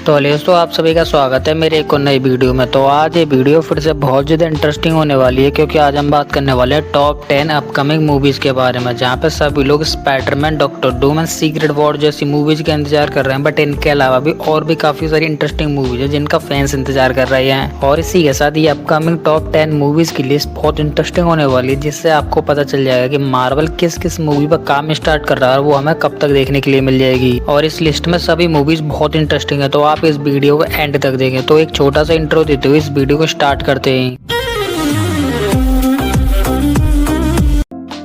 तो दोस्तों आप सभी का स्वागत है मेरे एक और नई वीडियो में। तो आज ये वीडियो फिर से बहुत ज़्यादा इंटरेस्टिंग होने वाली है, क्योंकि आज हम बात करने वाले हैं टॉप 10 अपकमिंग मूवीज़ के बारे में, जहां पे सभी लोग Spiderman, doctor Doom and secret war जैसी मूवीज़ का इंतजार कर रहे हैं। बट इनके अलावा भी और भी काफ़ी सारी इंटरेस्टिंग मूवीज़ है जिनका फैंस इंतजार कर रहे हैं। और इसी के साथ ये अपकमिंग टॉप 10 मूवीज़ की लिस्ट बहुत इंटरेस्टिंग होने वाली है, जिससे आपको पता चल जाएगा कि मार्वल किस किस मूवी पर काम स्टार्ट कर रहा है और वो हमें कब तक देखने के लिए मिल जाएगी। और इस लिस्ट में सभी मूवीज बहुत इंटरेस्टिंग है, तो आप इस वीडियो को एंड तक देखें। तो एक छोटा सा इंट्रो देते हुए इस वीडियो को स्टार्ट करते हैं।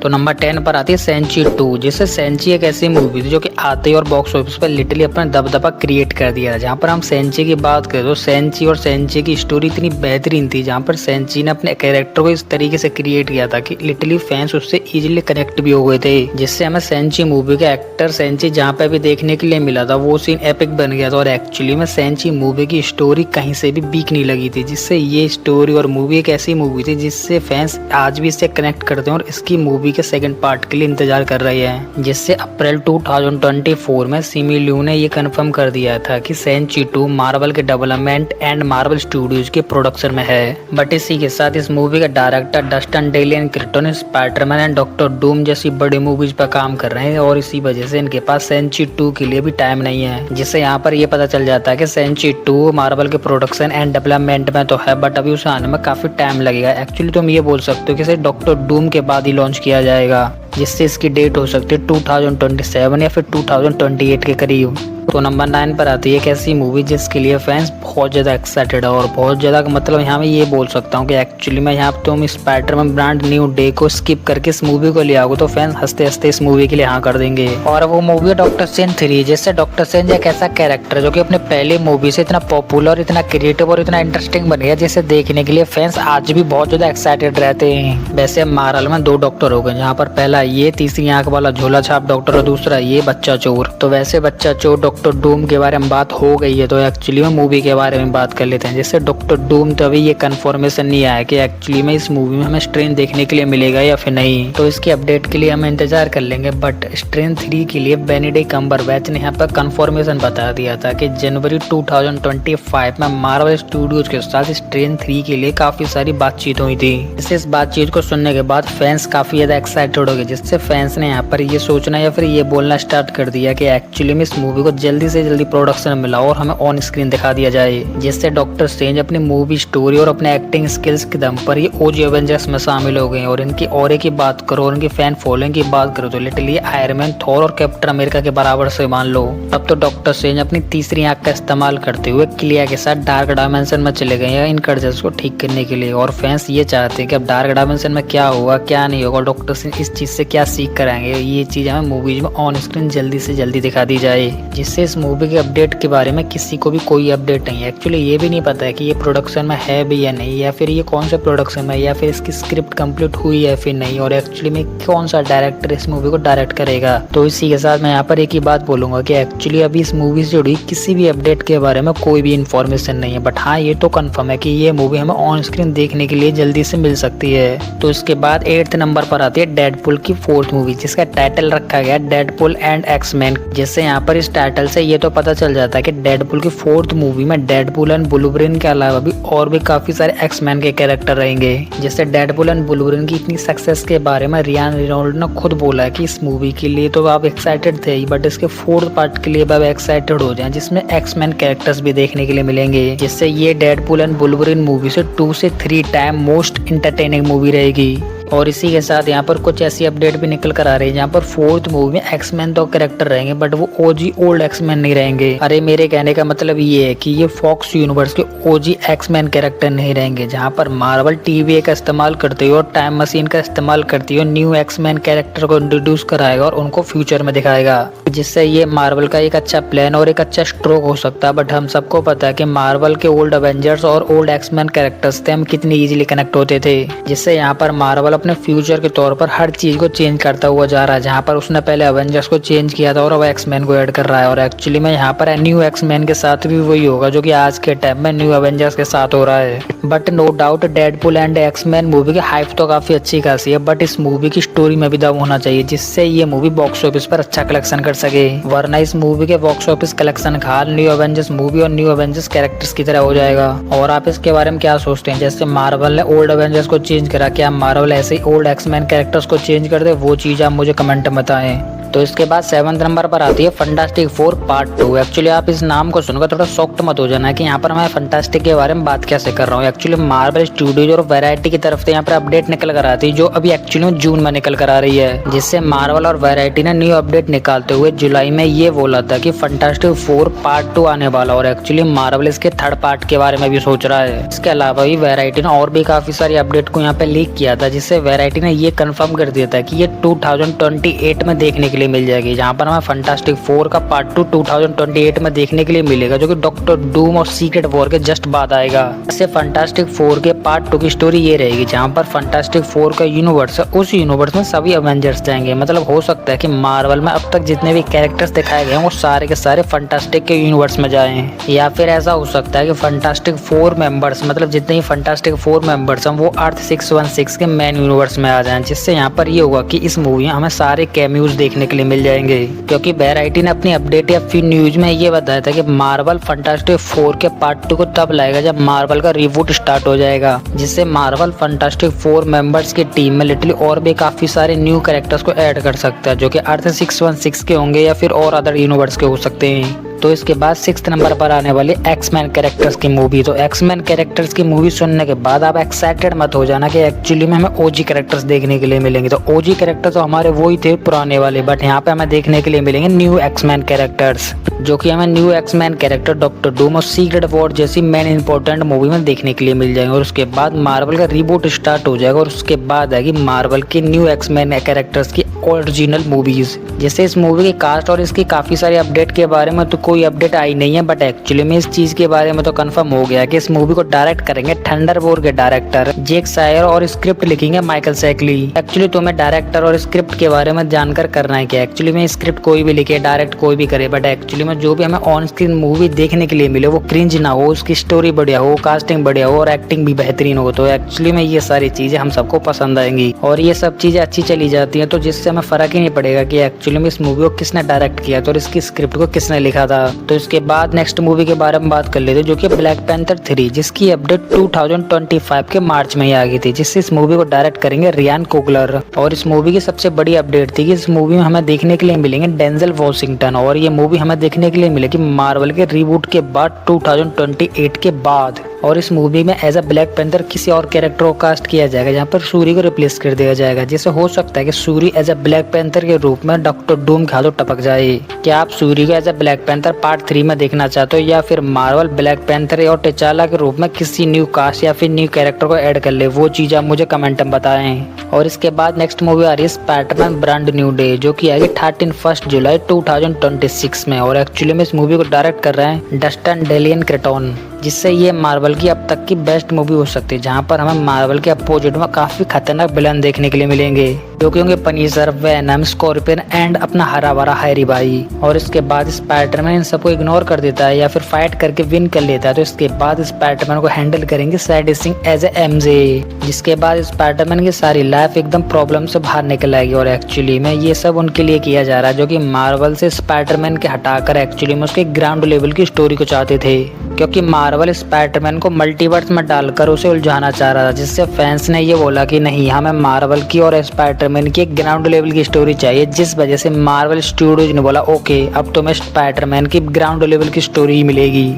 तो नंबर 10 पर आती है सेंची 2, जिससे सेंची एक ऐसी मूवी थी जो कि आते ही और बॉक्स ऑफिस पर लिटरली अपना दबदबा क्रिएट कर दिया। जहाँ पर हम सेंची की बात करें तो सेंची और सेंची की स्टोरी इतनी बेहतरीन थी, जहाँ पर सेंची ने अपने कैरेक्टर को इस तरीके से क्रिएट किया था कि लिटरली फैंस उससे इजीली कनेक्ट भी हो गए थे, जिससे हमें सेंची मूवी का एक्टर सेंची जहाँ पे भी देखने के लिए मिला था वो सीन एपिक बन गया था। और एक्चुअली में सेंची मूवी की स्टोरी कहीं से भी वीक नहीं लगी थी, जिससे ये स्टोरी और मूवी एक ऐसी मूवी थी जिससे फैंस आज भी इससे कनेक्ट करते हैं और इसकी मूवी के सेकंड पार्ट के लिए इंतजार कर रहे हैं। जिससे अप्रैल 2024 में सिमी लियू ने ये कंफर्म कर दिया था कि सेंची 2 मार्वल के डेवलपमेंट एंड मार्वल स्टूडियोज के प्रोडक्शन में है। बट इसी के साथ इस मूवी का डायरेक्टर डस्टन डेलियन Cretton Spiderman and Doctor Doom जैसी बड़ी मूवीज पर काम कर रहे हैं, और इसी वजह से इनके पास सेंची 2 के लिए भी टाइम नहीं है। जिससे यहाँ पर ये पता चल जाता है कि सेंची 2 मार्वल के प्रोडक्शन एंड डेवलपमेंट में तो है, बट अभी उसे आने में काफी टाइम लगेगा। एक्चुअली तुम ये बोल सकते हो कि इसे डॉक्टर डूम के बाद ही लॉन्च किया जाएगा, जिससे इसकी डेट हो सकती है 2027 या फिर 2028 के करीब। तो नंबर 9 पर आती है एक ऐसी मूवी जिसके लिए फैंस बहुत ज़्यादा एक्साइटेड है, और बहुत ज़्यादा मतलब यहाँ मैं ये बोल सकता हूँ कि एक्चुअली में यहाँ तुम स्पाइडरमैन ब्रांड न्यू डे को स्किप करके इस मूवी को ले आओगे तो फैंस हंसते हंसते इस मूवी के लिए हाँ कर देंगे। और वो मूवी है डॉक्टर स्ट्रेंज 3, जिससे डॉक्टर स्ट्रेंज एक ऐसा कैरेक्टर है जो कि अपने पहले मूवी से इतना पॉपुलर, इतना क्रिएटिव और इतना इंटरेस्टिंग बन गया, जिसे देखने के लिए फैंस आज भी बहुत ज़्यादा एक्साइटेड रहते हैं। वैसे मार्वल में 2 डॉक्टर हो गए, जहाँ पर पहला ये तीसरी आंख वाला झोला छाप डॉक्टर और दूसरा ये बच्चा चोर। तो वैसे बच्चा चोर डॉक्टर डूम के बारे में बात हो गई है, तो एक्चुअली में मूवी के बारे में बात कर लेते हैं। जिससे डॉक्टर डूम तो अभी ये कंफर्मेशन नहीं आया कि एक्चुअली में इस मूवी में हमें स्ट्रेंज देखने के लिए मिलेगा या फिर नहीं, तो इसकी अपडेट के लिए हम इंतजार कर लेंगे। बट स्ट्रेंज 3 के लिए बेनेडिक्ट कम्बरबैच ने यहाँ पर कंफर्मेशन बता दिया था कि जनवरी 2025 में मार्वल स्टूडियोज के साथ स्ट्रेंज 3 के लिए काफी सारी बातचीत हुई थी। जिससे इस बातचीत को सुनने के बाद फैंस काफी ज्यादा एक्साइटेड हो गए, जिससे फैंस ने यहाँ पर ये सोचना या फिर ये बोलना स्टार्ट कर दिया कि एक्चुअली में इस मूवी को जल्दी से जल्दी प्रोडक्शन मिला और हमें ऑन स्क्रीन दिखा दिया जाए। जिससे डॉक्टर स्ट्रेंज अपनी मूवी स्टोरी और अपने एक्टिंग स्किल्स के दम पर ये ओजी एवेंजर्स में शामिल हो गए। और इनकी ऑरे की बात करो और इनकी फैन फॉलोइंग की बात करो तो लिटरली आयरन मैन, थॉर और कैप्टन अमेरिका के बराबर से मान लो। अब तो डॉक्टर स्ट्रेंज अपनी तीसरी आंख का इस्तेमाल करते हुए क्लिया के साथ डार्क डायमेंशन में चले गए हैं इन कर्जस को ठीक करने के लिए। और फैंस ये चाहते हैं कि अब डार्क डायमेंशन में क्या होगा क्या नहीं होगा, डॉक्टर स्ट्रेंज इस चीज से क्या सीख कर आएंगे, ये चीज हमें मूवीज में ऑन स्क्रीन जल्दी से जल्दी दिखा दी जाए। जिससे इस मूवी के अपडेट के बारे में किसी को भी कोई अपडेट नहीं है। एक्चुअली ये भी नहीं पता है कि ये प्रोडक्शन में है भी या नहीं, या फिर ये कौन सा प्रोडक्शन में, या फिर इसकी स्क्रिप्ट कंप्लीट हुई है फिर नहीं, और एक्चुअली में कौन सा डायरेक्टर इस मूवी को डायरेक्ट करेगा। तो इसी के साथ मैं यहाँ पर एक ही बात बोलूंगा कि एक्चुअली अभी इस मूवी से जुड़ी किसी भी अपडेट के बारे में कोई भी इन्फॉर्मेशन नहीं है। बट हाँ ये तो कंफर्म है कि ये मूवी हमें ऑन स्क्रीन देखने के लिए जल्दी से मिल सकती है। तो इसके बाद 8th नंबर पर आती है डेडपुल की 4th मूवी, जिसका टाइटल रखा गया डेडपुल एंड एक्समैन। जिससे यहाँ पर इस टाइटल से ये तो पता चल जाता है कि डेडपुल की 4th मूवी में डेडपुल एंड वुल्वरिन के अलावा भी और भी काफी सारे एक्समैन के कैरेक्टर रहेंगे। जैसे डेडपुल एंड वुल्वरिन की इतनी सक्सेस के बारे में रियान रेनॉल्ड ने खुद बोला है कि इस मूवी के लिए तो आप एक्साइटेड थे ही, बट इसके 4th पार्ट के लिए आप एक्साइटेड हो जाएं, जिसमें एक्समैन कैरेक्टर्स भी देखने के लिए मिलेंगे। जिससे ये डेडपुल एंड वुल्वरिन मूवी से 2 से 3 टाइम मोस्ट इंटरटेनिंग मूवी रहेगी। और इसी के साथ यहाँ पर कुछ ऐसी अपडेट भी निकल कर आ रही है, जहाँ पर 4th मूवी में एक्समैन तो कैरेक्टर रहेंगे, बट वो ओजी ओल्ड एक्समैन नहीं रहेंगे। अरे मेरे कहने का मतलब ये है कि ये फॉक्स यूनिवर्स के ओजी एक्समैन कैरेक्टर नहीं रहेंगे, जहाँ पर मार्वल टीवी का इस्तेमाल करते हुए और टाइम मशीन का इस्तेमाल करते हुए न्यू एक्समैन कैरेक्टर को इंट्रोड्यूस कराएगा और उनको फ्यूचर में दिखाएगा। जिससे ये मार्वल का एक अच्छा प्लान और एक अच्छा स्ट्रोक हो सकता है। बट हम सबको पता है कि मार्वल के ओल्ड एवेंजर्स और ओल्ड एक्समैन कैरेक्टर्स थे हम कितनी इजीली कनेक्ट होते थे, जिससे यहाँ पर मार्वल अपने फ्यूचर के तौर पर हर चीज को चेंज करता हुआ जा रहा है। जहाँ पर उसने पहले अवेंजर्स को चेंज किया था और अब एक्समैन को ऐड कर रहा है। और एक्चुअली में यहाँ पर न्यू एक्समैन के साथ भी वही होगा जो कि आज के टाइम में न्यू अवेंजर्स के साथ हो रहा है। But no doubt Deadpool and X-Men movie की हाइप तो काफी अच्छी खासी है, बट इस मूवी की स्टोरी में भी दम होना चाहिए जिससे ये मूवी बॉक्स ऑफिस पर अच्छा कलेक्शन कर सके, वरना इस मूवी के बॉक्स ऑफिस कलेक्शन खाल न्यू अवेंजर्स मूवी और न्यू अवेंजर्स कैरेक्टर्स की तरह हो जाएगा। और आप इसके बारे में क्या सोचते हैं? जैसे मार्वल ने ओल्ड अवेंजर्स को चेंज करा, क्या मार्वल ऐसे ही ओल्ड एक्समैन कैरेक्टर्स को चेंज कर दे? वो चीज आप मुझे कमेंट में बताएं। तो इसके बाद 7वें नंबर पर आती है फंटास्टिक 4 पार्ट 2। एक्चुअली आप इस नाम को सुनकर थोड़ा शॉक्ड मत हो जाना कि यहाँ पर मैं फंटास्टिक के बारे में बात कैसे कर रहा हूँ। एक्चुअली मार्वल स्टूडियोज और वैरायटी की तरफ से यहाँ पर अपडेट निकल कर आती है जो अभी एक्चुअली में जून में निकल कर आ रही है, जिससे मार्वल और वैरायटी ने न्यू अपडेट निकालते हुए जुलाई में ये बोला था कि फंटास्टिक 4 पार्ट 2 आने वाला। और एक्चुअली मार्वल इसके 3rd पार्ट के बारे में भी सोच रहा है। इसके अलावा भी वैरायटी ने और भी काफी सारी अपडेट को यहाँ पे लीक किया था, जिससे वैरायटी ने ये कंफर्म कर दिया था कि ये 2028 में देखने के लिए मिल जाएगी। जहाँ पर हमें फंटास्टिक 4 का पार्ट 2 2028 में देखने के लिए मिलेगा, जो कि डॉक्टर डूम और सीक्रेट वॉर के जस्ट बाद आएगा। इससे फंटास्टिक 4 के पार्ट 2 की स्टोरी ये रहेगी जहाँ पर फंटास्टिक 4 का यूनिवर्स है, उस यूनिवर्स में सभी अवेंजर्स जाएंगे। मतलब हो सकता है कि मार्वल में अब तक जितने भी कैरेक्टर्स दिखाए गए हैं वो सारे के सारे फंटास्टिक के यूनिवर्स में जाएं, या फिर ऐसा हो सकता है कि फंटास्टिक 4 मेंबर्स मतलब जितने ही फंटास्टिक 4 मेंबर्स हैं वो अर्थ 616 के मेन यूनिवर्स में आ जाएं, जिससे यहाँ पर ये होगा कि इस मूवी में हमें सारे कैमियोज देखने के लिए मिल जाएंगे। क्योंकि वैरायटी ने अपनी अपडेट या फिर न्यूज में ये बताया था कि मार्वल फंटास्टिक 4 के पार्ट 2 को तब लाएगा जब मार्वल का रिबूट स्टार्ट हो जाएगा, जिससे मार्वल फंटास्टिक 4 मेंबर्स की टीम में लिटरली और भी काफी सारे न्यू कैरेक्टर्स को ऐड कर सकता है, जो कि अर्थ 616 के होंगे या फिर और अदर यूनिवर्स के हो सकते हैं। तो इसके बाद 6th नंबर पर आने वाली एक्समैन कैरेक्टर्स की मूवी। तो एक्समैन कैरेक्टर्स की मूवी सुनने के बाद आप एक्साइटेड मत हो जाना कि एक्चुअली में हमें ओजी कैरेक्टर्स देखने के लिए मिलेंगे। तो ओजी कैरेक्टर्स तो हमारे वो ही थे पुराने वाले, बट यहाँ पे हमें देखने के लिए मिलेंगे न्यू एक्समैन कैरेक्टर्स, जो कि हमें new X-Men character Doctor Doom और सीक्रेट वॉर जैसी मेन इंपॉर्टेंट मूवी में देखने के लिए मिल जाएंगे। और उसके बाद मार्वल का रिबूट स्टार्ट हो जाएगा और उसके बाद आएगी मार्वल की न्यू एक्समैन कैरेक्टर्स की ओरिजिनल मूवीज। जैसे इस मूवी की कास्ट और इसकी काफी सारी अपडेट के बारे में तो कोई अपडेट आई नहीं है, बट एक्चुअली में इस चीज के बारे में तो कंफर्म हो गया कि इस मूवी को डायरेक्ट करेंगे थंडरबोल्ट के डायरेक्टर जेक सायर और स्क्रिप्ट लिखेंगे माइकल सैकली। एक्चुअली तुम्हें डायरेक्टर और स्क्रिप्ट के बारे में जानकर करना है क्या? एक्चुअली में स्क्रिप्ट कोई भी लिखे, डायरेक्ट कोई भी करे, बट एक्चुअली में जो भी हमें ऑन स्क्रीन मूवी देखने के लिए मिले वो क्रिंज ना हो, उसकी स्टोरी बढ़िया हो, कास्टिंग बढ़िया हो और एक्टिंग भी बेहतरीन हो। तो एक्चुअली में ये सारी चीजें हम सबको पसंद आएंगी और ये सब चीजें अच्छी चली जाती हैं, तो जिससे हमें फर्क ही नहीं पड़ेगा कि एक्चुअली में इस मूवी को किसने डायरेक्ट किया था और इसकी स्क्रिप्ट को किसने लिखा था। तो इसके बाद नेक्स्ट मूवी के बारे में बात कर लेते जो कि ब्लैक पैंथर 3, जिसकी अपडेट 2025 के मार्च में ही आ गई थी, जिससे इस मूवी को डायरेक्ट करेंगे रियान कोगलर। और इस मूवी की सबसे बड़ी अपडेट थी कि इस मूवी में हमें देखने के लिए मिलेंगे डेंजल वॉशिंगटन, और ये मूवी हमें देखने के लिए मिलेगी मार्वल के रिबूट के बाद 2028 के बाद। और इस मूवी में एज अ ब्लैक पैंथर किसी और कैरेक्टर को कास्ट किया जाएगा, जहाँ पर सूरी को रिप्लेस कर दिया जाएगा, जिससे हो सकता है कि Shuri as a Black Panther के रूप में डॉक्टर डूम के हाथों टपक जाए। क्या आप सूरी को as a Black Panther part 3 में देखना चाहते हो, या फिर मार्वल ब्लैक पैंथर और टिचाला के रूप में किसी न्यू कास्ट या फिर न्यू कैरेक्टर को ऐड कर ले? वो चीज आप मुझे कमेंट में बताएं। और इसके बाद नेक्स्ट मूवी आ रही है स्पाइडरमैन ब्रांड न्यू डे, जो कि आएगी 1 जुलाई 2026 में। और एक्चुअली में इस मूवी को डायरेक्ट कर रहे हैं डस्टन डेलियन क्रेटोन, जिससे ये मार्वल की अब तक की बेस्ट मूवी हो सकती है, जहाँ पर हमें मार्वल के अपोजिट में काफी खतरनाक विलन देखने के लिए मिलेंगे, जो कि होंगे पनीजर, वेनम, स्कॉर्पियन एंड अपना हरा भरा हैरी भाई। और इसके बाद स्पाइडरमैन इन सबको इग्नोर कर देता है या फिर फाइट करके विन कर लेता है, तो इसके बाद स्पाइडरमैन को हैंडल करेंगे सैडी सिंह एज ए एमजे, जिसके बाद स्पाइडरमैन की सारी लाइफ एकदम प्रॉब्लम से बाहर निकल आएगी। और एक्चुअली में ये सब उनके लिए किया जा रहा है जो कि मार्वल से स्पाइडरमैन के हटाकर एक्चुअली में उसके ग्राउंड लेवल की स्टोरी को चाहते थे, क्योंकि मार्वल स्पाइडरमैन को मल्टीवर्स में डालकर उसे उलझाना चाह रहा था, जिससे फैंस ने ये बोला कि नहीं, हमें मार्वल की और स्पाइडरमैन की एक ग्राउंड लेवल की स्टोरी चाहिए, जिस वजह से मार्वल स्टूडियोज ने बोला ओके अब तुम्हें स्पाइडरमैन की ग्राउंड लेवल की स्टोरी ही मिलेगी।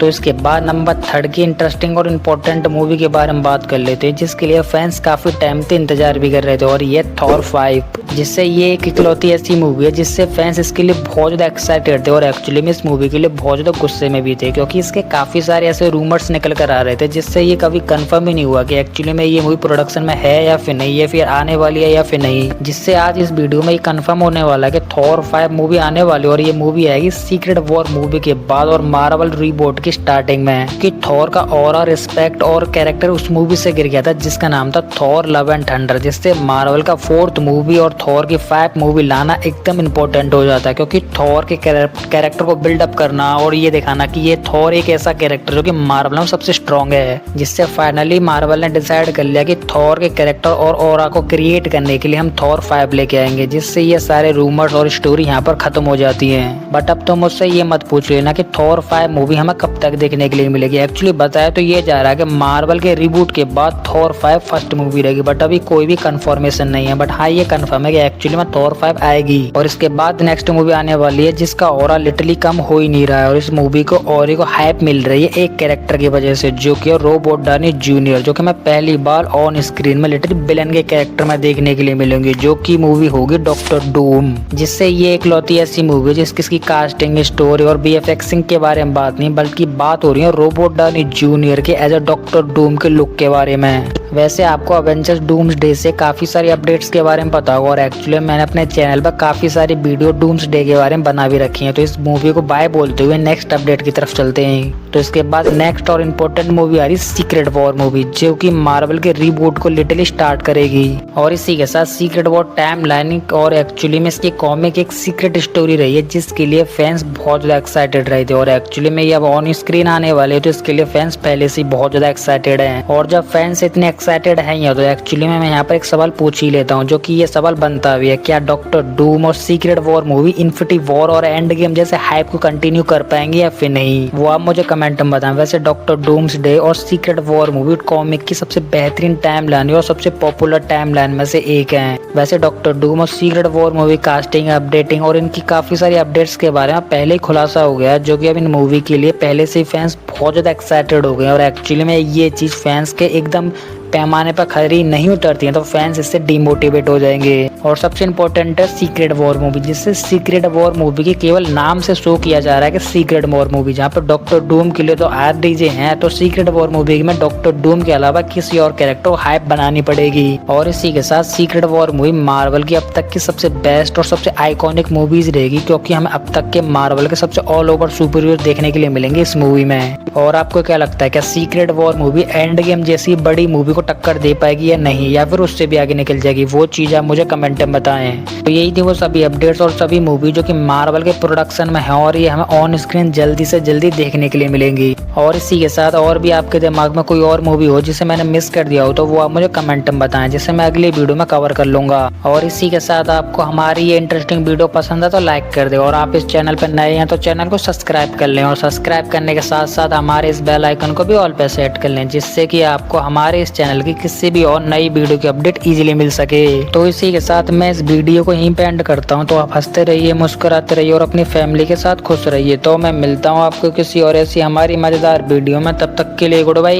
तो इसके बाद नंबर 3 की इंटरेस्टिंग और इम्पोर्टेंट मूवी के बारे में बात कर लेते हैं, जिसके लिए फैंस काफी टाइम से इंतजार भी कर रहे थे, और ये थॉर 5, जिससे ये एक इकलौती ऐसी मूवी है जिससे फैंस इसके लिए बहुत ज्यादा एक्साइटेड थे और एक्चुअली में इस मूवी के लिए बहुत ज्यादा गुस्से में भी थे, क्योंकि इसके काफी सारे ऐसे रूमर्स निकल कर आ रहे थे जिससे ये कभी कंफर्म ही नहीं हुआ कि एक्चुअली में ये मूवी प्रोडक्शन में है या फिर नहीं, या फिर आने वाली है या फिर नहीं, जिससे आज इस वीडियो में ये कंफर्म होने वाला है कि थॉर 5 मूवी आने वाली है, और ये मूवी आएगी सीक्रेट वॉर मूवी के बाद और मार्वल रीबूट के की स्टार्टिंग में कि थॉर का ऑरा, रिस्पेक्ट और कैरेक्टर उस मूवी से गिर गया था जिसका नाम था थॉर लव एंड थंडर, जिससे मार्वल का 4th मूवी और थॉर की 5 मूवी लाना एकदम इम्पोर्टेंट हो जाता है, क्योंकि थॉर के कैरेक्टर को बिल्डअप करना और ये दिखाना कि ये थॉर एक ऐसा कैरेक्टर जो कि मार्वल में सबसे स्ट्रॉन्ग है, जिससे फाइनली मार्वल ने डिसाइड कर लिया कि थॉर के कैरेक्टर और ऑरा को क्रिएट करने के लिए हम थॉर 5 लेके आएंगे, जिससे ये सारे रूमर्स और स्टोरी यहाँ पर खत्म हो जाती है। बट अब तो मुझसे ये मत पूछ लेना कि थॉर 5 मूवी हमें कब तक देखने के लिए मिलेगी। एक्चुअली बताया तो ये जा रहा है कि मार्वल के रिबूट के बाद थॉर 5 फर्स्ट मूवी रहेगी, बट अभी कोई भी कंफर्मेशन नहीं है। बट हाँ, ये कंफर्म है कि एक्चुअली में थॉर 5 आएगी और इसके बाद नेक्स्ट मूवी आने वाली है जिसका ऑरा लिटरली कम हो ही नहीं रहा है, और इस मूवी को ऑरे को हाइप मिल रही है एक कैरेक्टर की वजह से, जो कि रॉबर्ट डाउनी जूनियर, जो कि मैं पहली बार ऑन स्क्रीन में लिटरली विलेन के कैरेक्टर में देखने के लिए मिलेंगे, जो की मूवी होगी डॉक्टर डूम। जिससे ये इकलौती ऐसी मूवी जिसकी कास्टिंग, स्टोरी और VFXing के बारे में बात नहीं, बल्कि बात हो रही है रॉबर्ट डाउनी जूनियर के एज अ डॉक्टर डूम के लुक के बारे में। वैसे आपको अवेंजर्स डूम्सडे से काफी सारी अपडेट्स के बारे में पता होगा, और एक्चुअली मैंने अपने चैनल पर काफी सारी वीडियो डूम्सडे के बारे में बना भी रखी है। तो इस मूवी को बाय बोलते हुए नेक्स्ट अपडेट की तरफ चलते हैं। तो इसके बाद नेक्स्ट और इम्पोर्टेंट मूवी आ रही सीक्रेट वॉर मूवी, जो कि मार्वल के रीबूट को लिटरली स्टार्ट करेगी, और इसी के साथ सीक्रेट वॉर टाइम लाइन और एक्चुअली में इसकी कॉमिक एक सीक्रेट स्टोरी रही है, जिसके लिए फैंस बहुत ज्यादा एक्साइटेड रहे थे, और एक्चुअली में ये अब ऑन स्क्रीन आने वाले हैं, तो इसके लिए फैंस पहले से बहुत ज्यादा एक्साइटेड हैं। और जब फैंस इतने एक्साइटेड हैं तो एक्चुअली में मैं यहाँ पर एक सवाल पूछ ही लेता हूँ, जो कि ये सवाल बनता भी है, क्या डॉक्टर डूम और secret war movie infinity war और एंड गेम जैसे हाइप को कंटिन्यू कर पाएंगे या फिर नहीं, वो आप मुझे कमेंट में बताएं। वैसे डॉक्टर डूम्सडे और सीक्रेट वॉर मूवी कॉमिक की सबसे बेहतरीन टाइम लाइन और सबसे पॉपुलर टाइम लाइन में से एक है। वैसे डॉक्टर डूम और secret war movie casting, updating और इनकी काफी सारी अपडेट्स के बारे में पहले ही खुलासा हो गया, जो कि अब इन मूवी के लिए पहले से फैंस बहुत ज्यादा एक्साइटेड हो गए, और एक्चुअली में ये चीज फैंस के एकदम पैमाने पर खरी नहीं उतरती है, तो फैंस इससे डिमोटिवेट हो जाएंगे। और सबसे इम्पोर्टेंट है सीक्रेट वॉर मूवी, जिससे सीक्रेट वॉर मूवी के केवल नाम से शो किया जा रहा है कि सीक्रेट वॉर मूवी, जहाँ पर डॉक्टर डूम के लिए तो RDJ हैं, तो सीक्रेट वॉर मूवी में डॉक्टर डूम के अलावा किसी और कैरेक्टर को हाइप बनानी पड़ेगी। और इसी के साथ सीक्रेट वॉर मूवी मार्वल की अब तक की सबसे बेस्ट और सबसे आइकॉनिक मूवीज रहेगी, क्योंकि हमें अब तक के मार्वल के सबसे ऑल ओवर सुपर हीरो देखने के लिए मिलेंगे इस मूवी में। और आपको क्या लगता है, क्या secret war movie end game जैसी बड़ी मूवी को टक्कर दे पाएगी या नहीं, या फिर उससे भी आगे निकल जाएगी? वो चीज आप मुझे कमेंट में बताएं। तो यही थी वो सभी अपडेट्स और सभी मूवी जो कि मार्वल के प्रोडक्शन में है, और ये हमें ऑन स्क्रीन जल्दी से जल्दी देखने के लिए मिलेंगी। और इसी के साथ और भी आपके दिमाग में कोई और मूवी हो जिसे मैंने मिस कर दिया हो, तो वो आप मुझे कमेंट में बताएं, जिसे मैं अगली वीडियो में कवर कर लूंगा। और इसी के साथ आपको हमारी ये इंटरेस्टिंग वीडियो पसंद है तो लाइक कर दे, और आप इस चैनल पर नए हैं तो चैनल को सब्सक्राइब कर लें, और सब्सक्राइब करने के साथ साथ हमारे इस बेल आइकन को भी ऑल पे सेट कर लें, जिससे कि आपको हमारे इस चैनल की किसी भी और नई वीडियो की अपडेट इजीली मिल सके। तो इसी के साथ मैं इस वीडियो को यहीं पे एंड करता हूँ। तो आप हंसते रहिए, मुस्कुराते रहिए और अपनी फैमिली के साथ खुश रहिए। तो मैं मिलता हूँ आपको किसी और ऐसी हमारी मजेदार वीडियो में, तब तक के लिए गुड बाय।